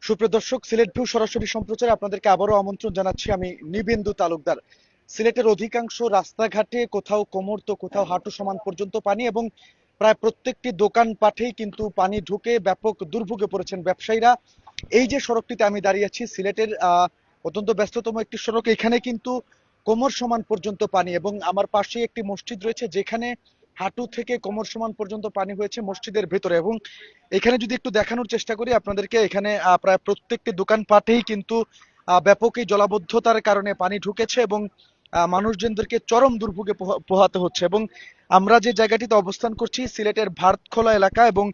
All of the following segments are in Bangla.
সুপ্রিয় দর্শক, সিলেট ভিউ সরাসরি সম্প্রচারে আপনাদেরকে আবারও আমন্ত্রণ জানাচ্ছি। আমি নিবেন্দু তালুকদার। সিলেটের অধিকাংশ রাস্তাঘাটে কোথাও কোমর তো কোথাও হাঁটু সমান পর্যন্ত পানি, এবং প্রায় প্রত্যেকটি দোকানপাঠেই কিন্তু পানি ঢুকে ব্যাপক দুর্ভোগে পড়েছেন ব্যবসায়ীরা। এই যে সড়কটিতে আমি দাঁড়িয়ে আছি, সিলেটের অত্যন্ত ব্যস্ততম একটি সড়ক, এখানে কিন্তু কোমর সমান পর্যন্ত পানি, এবং আমার পাশেই একটি মসজিদ রয়েছে যেখানে হাঁটু থেকে কোমর সমান পর্যন্ত পানি হয়েছে মসজিদের ভেতরে। এবং এখানে যদি একটু দেখানোর চেষ্টা করি আপনাদেরকে, এখানে প্রায় প্রত্যেকটি দোকানপাটেই কিন্তু ব্যাপক এই জলাবদ্ধতার কারণে পানি ঢুকেছে, এবং মানুষজনদেরকে চরম দুর্ভোগে পোহাতে হচ্ছে। এবং আমরা যে জায়গাটিতে অবস্থান করছি, সিলেটের ভারতখোলা এলাকা, এবং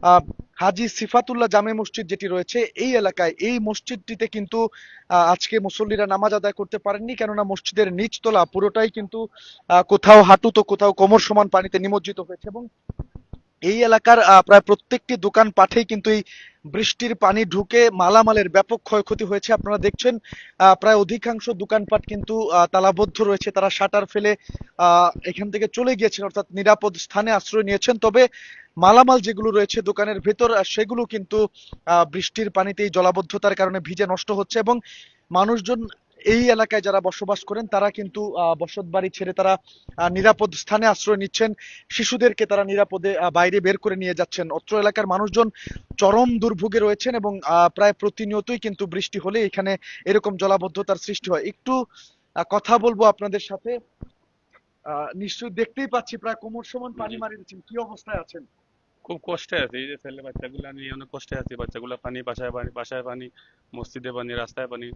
আহ, হাজী সিফাতুল্লাহ জামে মসজিদ যেটি রয়েছে এই এলাকায়, এই মসজিদটিতে কিন্তু আজকে মুসল্লিরা নামাজ আদায় করতে পারেননি, কেননা মসজিদের নিচতলা পুরোটাই কিন্তু কোথাও হাঁটু তো কোথাও কোমর সমান পানিতে নিমজ্জিত হয়েছে। এবং এই এলাকার প্রায় প্রত্যেকটি দোকান পাঠেই কিন্তু এই বৃষ্টির পানি ঢুকে মালামালের ব্যাপক ক্ষয়ক্ষতি হয়েছে। আপনারা দেখছেন প্রায় অধিকাংশ দোকানপাট কিন্তু তালাবদ্ধ রয়েছে, তারা শাটার ফেলে এখান থেকে চলে গিয়েছেন, অর্থাৎ নিরাপদ স্থানে আশ্রয় নিয়েছেন। তবে মালামাল যেগুলো রয়েছে দোকানের ভেতর, সেগুলো কিন্তু বৃষ্টির পানিতেই জলাবদ্ধতার কারণে ভিজে নষ্ট হচ্ছে। এবং মানুষজন এই এলাকায় যারা বসবাস করেন তারা কিন্তু বসত বাড়ি ছেড়ে তারা নিরাপদ স্থানে আশ্রয় নিচ্ছেন। শিশুদেরকে তারা নিরাপদে বাইরে বের করে নিয়ে যাচ্ছেন। অত্র এলাকার মানুষজন চরম দুর্ভোগে রয়েছেন, এবং প্রায় প্রতিনিয়তই কিন্তু বৃষ্টি হলে এখানে এরকম জলাবদ্ধতার সৃষ্টি হয়। একটু কথা বলবো আপনাদের সাথে। নিশ্চয়ই দেখতেই পাচ্ছি প্রায় কোমর সমান পানি জি, মারি দিচ্ছেন, কি অবস্থায় আছেন? খুব কষ্টে আছে। এই যে ছেলে বাচ্চাগুলো নিয়ে অনেক কষ্টে আছি। বাচ্চাগুলো পানি, বাসায় পানি, মসজিদে পানি, রাস্তায় পানি,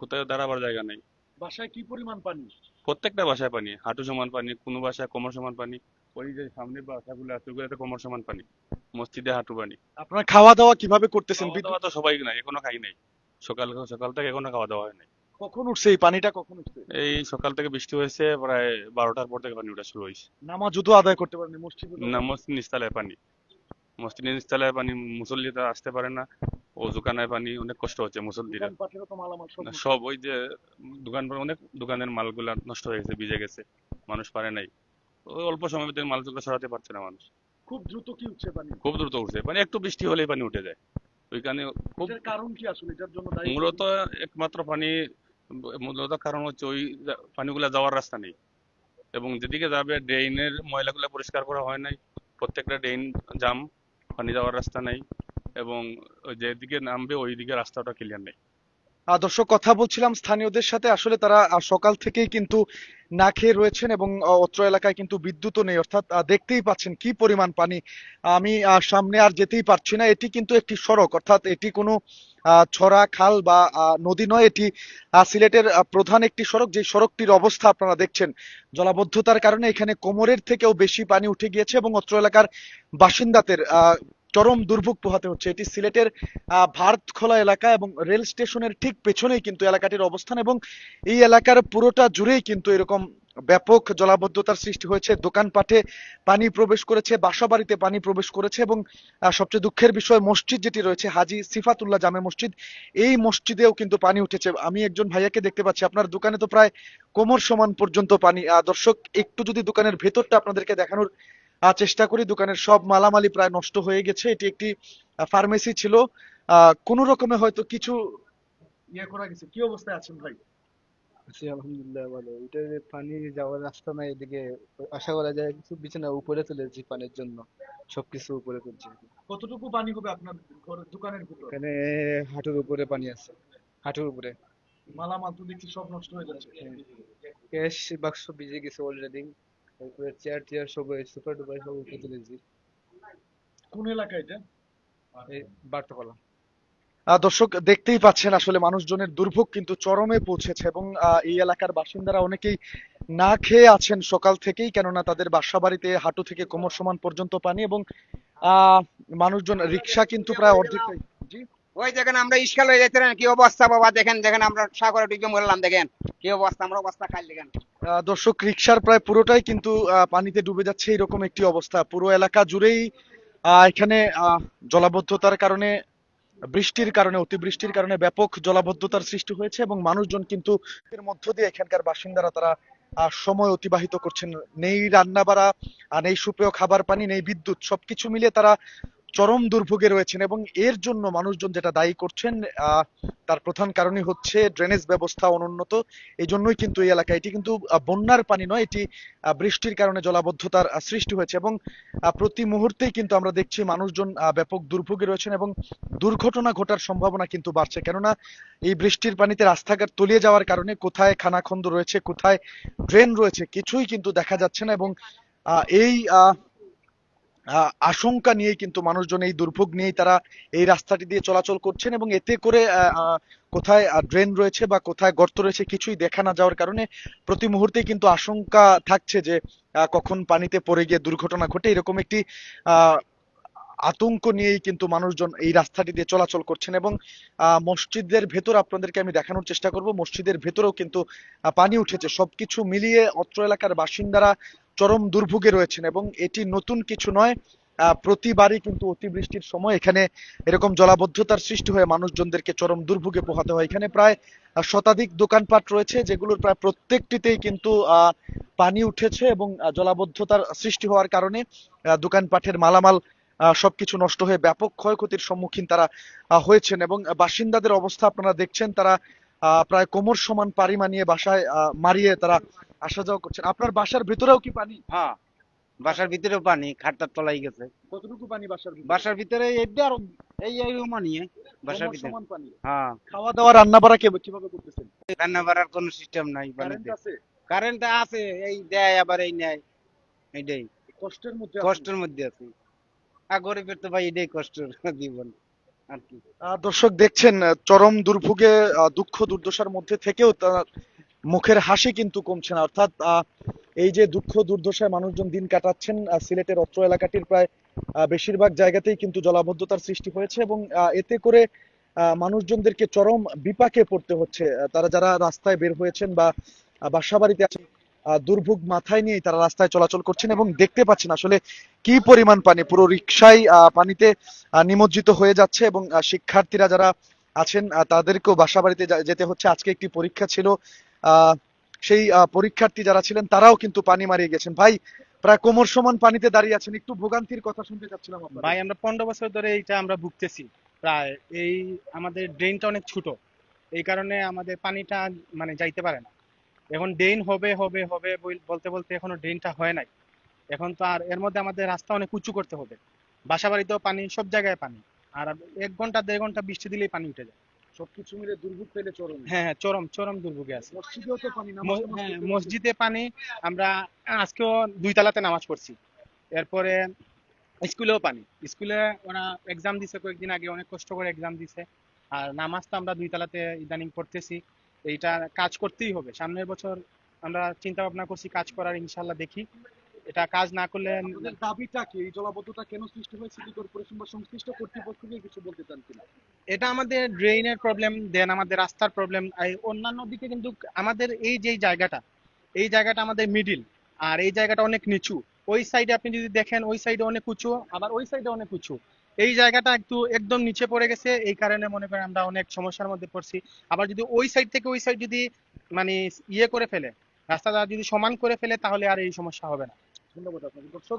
কোথাও দাঁড়াবার জায়গা নেই। বাসায় কি পরিমাণ পানি? প্রত্যেকটা বাসায় পানি, হাঁটু সমান পানি, কোনো বাসায় কোমর সমান পানি। ওই যে সামনে বাসাগুলো আছে ওগুলোতে কোমর সমান পানি, মসজিদে হাঁটু পানি। আপনারা খাওয়া দাওয়া কিভাবে করতেছেন? খাওয়া দাওয়া বিদ্যুৎ তো সবাই নাই, এখনো খাই নাই। সকাল সকাল থেকে এখনো খাওয়া দাওয়া হয় নাই। কখন উঠছে? এই পানিটা কখন উঠছে? এই সকাল থেকে বৃষ্টি হয়েছে, প্রায় 12টার পর থেকে পানি ওঠা শুরু হয়েছে। নামাজও তো আদায় করতে পারেনি, মসজিদে না, যাবেন? মসজিদ নিচতলায় পানি, মসজিদের নিচতলায় পানি, মুসল্লিরা আসতে পারে না। অজুখানায় পানি, অনেক কষ্ট হচ্ছে মুসল্লিরা। দোকানপাটেরও তো মালামাল সব না, নষ্ট। সব ওই যে দোকান, অনেক দোকানের মালগুলা নষ্ট হয়ে গেছে, ভিজে গেছে, মানুষ পারে নাই। ওই অল্প সময়ের ভিতরে মালগুলো সরাতে পারছে না মানুষ। খুব দ্রুত কি উঠছে পানি? খুব দ্রুত উঠছে, মানে একটু বৃষ্টি হলেই পানি উঠে যায় ওইখানে। খুব এটার কারণ কি আসলে? এটার জন্য দায়ী কে? মূলত একমাত্র পানি, মূলত কারণ হচ্ছে ওই পানিগুলা যাওয়ার রাস্তা নেই, এবং যেদিকে যাবে ড্রেইনের ময়লাগুলো পরিষ্কার করা হয় নাই। প্রত্যেকটা ড্রেইন জাম, পানি যাওয়ার রাস্তা নাই, এবং ওই যেদিকে নামবে ওই দিকে রাস্তাটা ক্লিয়ার নেই। দর্শক, কথা বলছিলাম স্থানীয়দের সাথে। আসলে তারা সকাল থেকেই কিন্তু না খেয়ে রয়েছেন, এবং অত্র এলাকায় কিন্তু বিদ্যুৎও নেই, অর্থাৎ দেখতেই পাচ্ছেন কি পরিমাণ পানি। আমি সামনে আর যেতেই পারছি না। এটি কিন্তু একটি সড়ক, অর্থাৎ এটি কোনো ছড়া খাল বা নদী নয়, এটি সিলেটের প্রধান একটি সড়ক, যে সড়কটির অবস্থা আপনারা দেখছেন। জলাবদ্ধতার কারণে এখানে কোমরের থেকেও বেশি পানি উঠে গিয়েছে, এবং অত্র এলাকার বাসিন্দাদের চরম দুর্ভোগ পোহাতে হচ্ছে। এটি সিলেটের ভারতখোলা এলাকা, এবং রেল স্টেশনের ঠিক পেছনেই কিন্তু এলাকাটির অবস্থান। এবং এই এলাকার পুরোটা জুড়েই কিন্তু এরকম ব্যাপক জলাবদ্ধতার সৃষ্টি হয়েছে। দোকানপাটে পানি প্রবেশ করেছে, বাসাবাড়িতে পানি প্রবেশ করেছে, এবং সবচেয়ে দুঃখের বিষয়, মসজিদ যেটি রয়েছে হাজী সিফাতুল্লাহ জামে মসজিদ, এই মসজিদেও কিন্তু পানি উঠেছে। আমি একজন ভাইয়াকে দেখতে পাচ্ছি, আপনার দোকানে তো প্রায় কোমর সমান পর্যন্ত পানি। দর্শক, একটু যদি দোকানের ভেতরটা আপনাদেরকে দেখানোর চেষ্টা করি, দোকানের সব মালামালি প্রায় নষ্ট হয়ে গেছে। এটি একটি ফার্মেসি ছিল, কোন রকমে হয়তো কিছু ইয়ে করা গেছে। কি অবস্থায় আছেন ভাই? আছি আলহামদুলিল্লাহ ভালো। এটা যে পানি যাওয়ার রাস্তা নাই এদিকে, আশা করা যায় কিছু বিছানা উপরে তুলেছি পানির জন্য, সবকিছু উপরে তুলছি এখন। কতটুকু পানি হবে আপনার দোকানের ভিতর? এখানে হাঁটুর উপরে পানি আছে, হাঁটুর উপরে। মালামাল তো দেখছি সব নষ্ট হয়ে যাচ্ছে। হ্যাঁ, ক্যাশ বাক্স ভিজে গেছে অলরেডি। তারপরে চেয়ার টেয়ার সব সুপার ডুপার সব উপরে তুলেছি। কোন এলাকা এটা? এই বার্তাকলা। দর্শক, দেখতেই পাচ্ছেন আসলে মানুষজনের দুর্ভোগ কিন্তু চরমে পৌঁছেছে, এবং এই এলাকার বাসিন্দারা অনেকেই না খেয়ে আছেন সকাল থেকেই, কেননা তাদের বাসা বাড়িতে হাঁটু থেকে কোমর সমান পর্যন্ত পানি। এবং আহ মানুষজন, রিক্সা কিন্তু প্রায় অর্ধেকটাই। জি। ওই দেখেন আমরা ইস্কাল হয়ে যাচ্ছি না, কি অবস্থা বাবা, দেখেন দেখেন আমরা সাগরে ঢুকে মরলাম, দেখেন কি অবস্থা, আমরা অবস্থা খাই দেখেন। দর্শক, রিক্সার প্রায় পুরোটাই কিন্তু পানিতে ডুবে যাচ্ছে, এরকম একটি অবস্থা পুরো এলাকা জুড়েই। এখানে জলাবদ্ধতার কারণে, বৃষ্টির কারণে, অতিবৃষ্টির কারণে ব্যাপক জলাবদ্ধতার সৃষ্টি হয়েছে, এবং মানুষজন কিন্তু এর মধ্য দিয়ে, এখানকার বাসিন্দারা তারা সময় অতিবাহিত করছেন। নেই রান্না বাড়া, নেই সুপেয় খাবার পানি, নেই বিদ্যুৎ, সবকিছু মিলিয়ে তারা চরম দুর্ভোগে রয়েছেন এবং এর জন্য মানুষজন যেটা দায়ী করছেন, তার প্রধান কারণই হচ্ছে ড্রেনেজ ব্যবস্থা অনুন্নত। এই জন্যই কিন্তু এই এলাকা, এটি কিন্তু বন্যার পানি নয়, এটি বৃষ্টির কারণে জলাবদ্ধতার সৃষ্টি হয়েছে এবং প্রতি মুহূর্তেই কিন্তু আমরা দেখছি মানুষজন ব্যাপক দুর্ভোগে রয়েছেন এবং দুর্ঘটনা ঘটার সম্ভাবনা কিন্তু বাড়ছে। কেননা এই বৃষ্টির পানিতে রাস্তাঘাট তলিয়ে যাওয়ার কারণে কোথায় খানাখন্দ রয়েছে, কোথায় ড্রেন রয়েছে, কিছুই কিন্তু দেখা যাচ্ছে না এবং এই আশঙ্কা নিয়েই কিন্তু মানুষজন, এই দুর্ভোগ নিয়েই তারা এই রাস্তাটি দিয়ে চলাচল করছেন এবং এতে করে কোথায় ড্রেন রয়েছে বা কোথায় গর্ত রয়েছে কিছুই দেখা না যাওয়ার কারণে প্রতি মুহূর্তেই কিন্তু আশঙ্কা থাকছে যে কখন পানিতে পড়ে গিয়ে দুর্ঘটনা ঘটে, এরকম একটি আহ আতঙ্ক নিয়েই কিন্তু মানুষজন এই রাস্তাটি দিয়ে চলাচল করছেন এবং মসজিদের ভেতর আপনাদেরকে আমি দেখানোর চেষ্টা করব, মসজিদের ভেতরেও কিন্তু পানি উঠেছে। সবকিছু মিলিয়ে অত্র এলাকার বাসিন্দারা চরম দুর্ভোগে রয়েছেন এবং এটি নতুন কিছু নয়। প্রতিবারই কিন্তু অতিবৃষ্টির সময় এখানে এরকম জলাবদ্ধতার সৃষ্টি হয়ে মানুষজনদেরকে চরম দুর্ভোগে পোহাতে হয়। এখানে প্রায় শতাধিক দোকানপাট রয়েছে, যেগুলোর প্রায় প্রত্যেকটিতেই কিন্তু পানি উঠেছে এবং জলাবদ্ধতার সৃষ্টি হওয়ার কারণে দোকানপাটের মালামাল সবকিছু নষ্ট হয়ে ব্যাপক ক্ষয়ক্ষতির সম্মুখীন তারা হয়েছেন এবং বাসিন্দাদের অবস্থা আপনারা দেখছেন, তারা প্রায় কোমর সমান পাড়ি মানিয়ে বাসায় মারিয়ে তারা আসা যাওয়া করছেন। আপনার বাসার ভিতরেও কি পানি? হ্যাঁ, বাসার ভিতরেও পানি, খাটটার তলাই গেছে। কতটুকু পানি বাসার ভিতরে? বাসার ভিতরে এটা আর এই মানিয়ে বাসার কোমর ভিতরে। সমান পানি। হ্যাঁ, খাওয়া দাওয়া রান্না বাড়া কিভাবে করতেছেন? রান্না বাড়ার কোনো সিস্টেম নাই কারেন্ট পানিতে। আছে? কারেন্ট আছে, এই দেয় আবার এই নেয়, এইটাই কষ্টের মধ্যে আছেন। কষ্টের মধ্যে আছি। আর গরিবের তো ভাই এটাই কষ্টের জীবন আর কি। দর্শক দেখছেন, চরম দুর্ভোগে দুঃখ দুর্দশার মধ্যে থেকেও তার মুখের হাসি কিন্তু কমছে না। অর্থাৎ এই যে দুঃখ দুর্দশায় মানুষজন দিন কাটাচ্ছেন, সিলেটের অত্র এলাকাটির প্রায় বেশিরভাগ জায়গাতেই কিন্তু জলাবদ্ধতার সৃষ্টি হয়েছে এবং এতে করে মানুষজনদেরকে চরম বিপাকে পড়তে হচ্ছে। তারা যারা রাস্তায় বের হয়েছেন বা বাসা বাড়িতে আছেন, দুর্ভোগ মাথায় নিয়েই তারা রাস্তায় চলাচল করছেন এবং দেখতে পাচ্ছেন আসলে কি পরিমাণ পানি, পুরো রিকশাই পানিতে নিমজ্জিত হয়ে যাচ্ছে এবং শিক্ষার্থীরা যারা আছেন তাদেরকেও বাসা বাড়িতে যেতে হচ্ছে। আজকে একটি পরীক্ষা ছিল, আহ সেই পরীক্ষার্থী যারা ছিলেন তারাও কিন্তু পানি মারিয়ে গেছেন। ভাই, প্রায় কোমর সমান পানিতে দাঁড়িয়ে আছেন, একটু ভোগান্তির কথা শুনতে চাচ্ছিলাম আপনার। ভাই আমরা 15 বছর ধরে এইটা আমরা ভুগতেছি। প্রায় এই আমাদের ড্রেনটা অনেক ছোট, এই কারণে আমাদের পানিটা মানে যাইতে পারে না। এখন ড্রেন হবে হবে হবে বলতে বলতে এখনো ড্রেনটা হয় নাই। এখন তো আর এর মধ্যে আমাদের রাস্তা অনেক উঁচু করতে হবে। বাসা বাড়িতেও পানি, সব জায়গায় পানি। আর 1 ঘন্টা 1.5 ঘন্টা বৃষ্টি দিলেই পানি উঠে যায়। সবকিছু মিলে দুর্ভোগ পেলে চরম। হ্যাঁ হ্যাঁ, চরম চরম দুর্ভোগে আছে। মসজিদেও তো পানি, হ্যাঁ, মসজিদে পানি। আমরা আজকেও 2 তলাতে নামাজ পড়ছি। এরপরে স্কুলেও পানি। স্কুলে ওরা এক্সাম দিছে কয়েকদিন আগে, অনেক কষ্ট করে এক্সাম দিছে। আর নামাজ তো আমরা 2 তলাতে ইদানিং পড়তেছি। এইটা কাজ করতেই হবে। সামনের বছর আমরা চিন্তা ভাবনা করছি কাজ করার, ইনশাল্লাহ দেখি। এটা কাজ না করলে আপনাদের দাবিটা কি? এই জলাবদ্ধতা কেন সৃষ্টি হয়েছে, সিটি কর্পোরেশন বা সংশ্লিষ্ট কর্তৃপক্ষকে কিছু বলতে চান কিনা? এটা আমাদের ড্রেইনের প্রবলেম, দেন আমাদের রাস্তার প্রবলেম। অন্যান্য দিকে কিন্তু আমাদের এই যে জায়গাটা, এই জায়গাটা আমাদের মিডিল, আর এই জায়গাটা অনেক নিচু। ওই সাইডে আপনি যদি দেখেন, ওই সাইডে অনেক উঁচু, আবার ওই সাইডে অনেক উঁচু। এই জায়গাটা একটু একদম নিচে পড়ে গেছে, এই কারণে মনে করেন আমরা অনেক সমস্যার মধ্যে পড়ছি। আবার যদি ওই সাইড থেকে ওই সাইড যদি মানে ইয়ে করে ফেলে, রাস্তাটা যদি সমান করে ফেলে, তাহলে আর এই সমস্যা হবে না। ধন্যবাদ আপনাকে। দর্শক,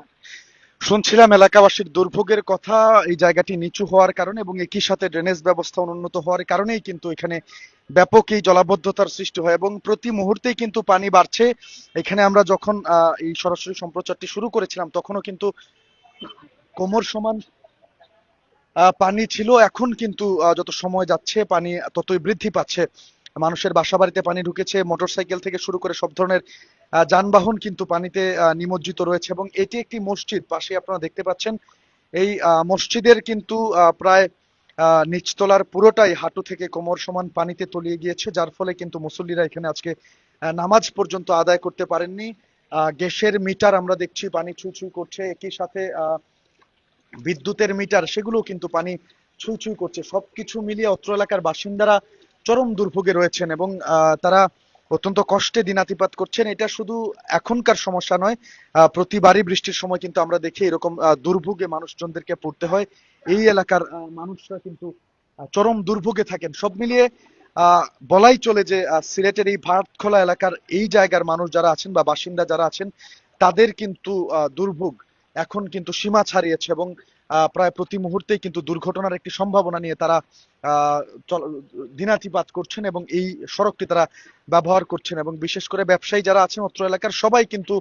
শুনছিলাম এলাকাবাসীর দুর্ভোগের কথা। এই জায়গাটি নিচু হওয়ার কারণে এবং একই সাথে ড্রেনেজ ব্যবস্থা অনুন্নত হওয়ার কারণেই কিন্তু এখানে ব্যাপক এই জলাবদ্ধতার সৃষ্টি হয় এবং প্রতি মুহূর্তেই কিন্তু পানি বাড়ছে। এখানে আমরা যখন এই সরাসরি সম্প্রচারটি শুরু করেছিলাম তখনও কিন্তু কোমর সমান পানি ছিল। এখন কিন্তু যত সময় যাচ্ছে পানি ততই বৃদ্ধি পাচ্ছে। মানুষের বাসা বাড়িতে পানি ঢুকেছে, মোটরসাইকেল থেকে শুরু করে সব ধরনের যানবাহন কিন্তু পানিতে নিমজ্জিত রয়েছে এবং এটি একটি মসজিদ, পাশে আপনারা দেখতে পাচ্ছেন। এই মসজিদের কিন্তু প্রায় নিচতলার পুরোটাই হাঁটু থেকে কোমর সমান পানিতে তলিয়ে গিয়েছে, যার ফলে কিন্তু মুসল্লিরা এখানে আজকে নামাজ পর্যন্ত আদায় করতে পারেননি। গ্যাসের মিটার আমরা দেখছি পানি ছুঁই ছুঁই করছে, একই সাথে বিদ্যুতের মিটার সেগুলো কিন্তু পানি ছুঁই ছুঁই করছে। সবকিছু মিলিয়ে অত্র এলাকার বাসিন্দারা চরম দুর্ভোগে রয়েছেন এবং তারা অত্যন্ত কষ্টে দিনাতিপাত করছেন। এটা শুধু এখনকার সমস্যা নয়, প্রতিবারই বৃষ্টির সময় কিন্তু আমরা দেখি এরকম দুর্ভোগে মানুষজনদেরকে পড়তে হয়। এই এলাকার মানুষরা কিন্তু চরম দুর্ভোগে থাকেন। সব মিলিয়ে বলাই চলে যে সিলেটের এই ভাটখোলা এলাকার এই জায়গার মানুষ যারা আছেন বা বাসিন্দা যারা আছেন, তাদের কিন্তু দুর্ভোগ এখন কিন্তু সীমা ছাড়িয়েছে এবং প্রায় প্রতি মুহূর্তেই কিন্তু দুর্ঘটনার একটি সম্ভাবনা নিয়ে তারা আহ, দিনাতিপাত করছেন এবং এই সড়কটি তারা ব্যবহার করছেন, এবং বিশেষ করে ব্যবসায়ী যারা আছেন অত্র এলাকার সবাই কিন্তু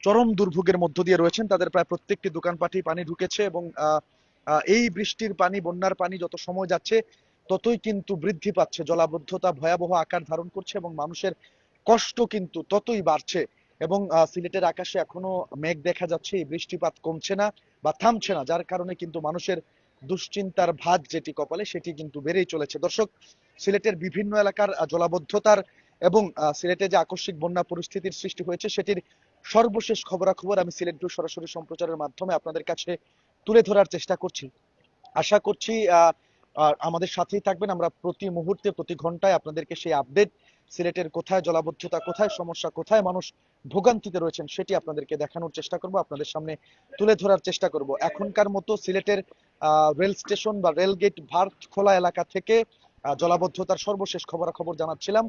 চরম দুর্ভোগের মধ্য দিয়ে রয়েছেন। তাদের প্রায় প্রত্যেকটি দোকানপাটেই পানি ঢুকেছে এবং এই বৃষ্টির পানি, বন্যার পানি যত সময় যাচ্ছে ততই কিন্তু বৃদ্ধি পাচ্ছে, জলাবদ্ধতা ভয়াবহ আকার ধারণ করছে এবং মানুষের কষ্ট কিন্তু ততই বাড়ছে। এবং সিলেটের আকাশে এখনো মেঘ দেখা যাচ্ছে, এই বৃষ্টিপাত কমছে না বা থামছে না, যার কারণে কিন্তু মানুষের দুশ্চিন্তার ভাঁজ যেটি কপালে সেটি কিন্তু বেড়েই চলেছে। দর্শক, সিলেটের বিভিন্ন এলাকার জলাবদ্ধতার এবং সিলেটে যে আকস্মিক বন্যা পরিস্থিতির সৃষ্টি হয়েছে সেটির সর্বশেষ খবরাখবর আমি সিলেট ভিউ সরাসরি সম্প্রচারের মাধ্যমে আপনাদের কাছে তুলে ধরার চেষ্টা করছি। আশা করছি আমাদের সাথেই থাকবেন। আমরা প্রতি মুহূর্তে প্রতি ঘন্টায় আপনাদেরকে সেই আপডেট, সিলেটের কোথায় জলাবদ্ধতা, কোথায় সমস্যা, কোথায় মানুষ ভোগান্তিতে রয়েছেন সেটি আপনাদেরকে দেখানোর চেষ্টা করব, আপনাদের সামনে তুলে ধরার চেষ্টা করব। এখনকার মতো সিলেটের রেল স্টেশন বা রেল গেট ভারতখোলা এলাকা থেকে জলাবদ্ধতার সর্বশেষ খবরাখবর জানাচ্ছিলাম।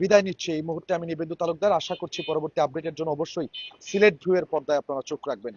বিদায় নিচ্ছি এই মুহূর্তে আমি নিবেন্দু তালুকদার। আশা করছি পরবর্তী আপডেটের জন্য অবশ্যই সিলেট ভিউ এর পর্দায় আপনারা চোখ রাখবেন।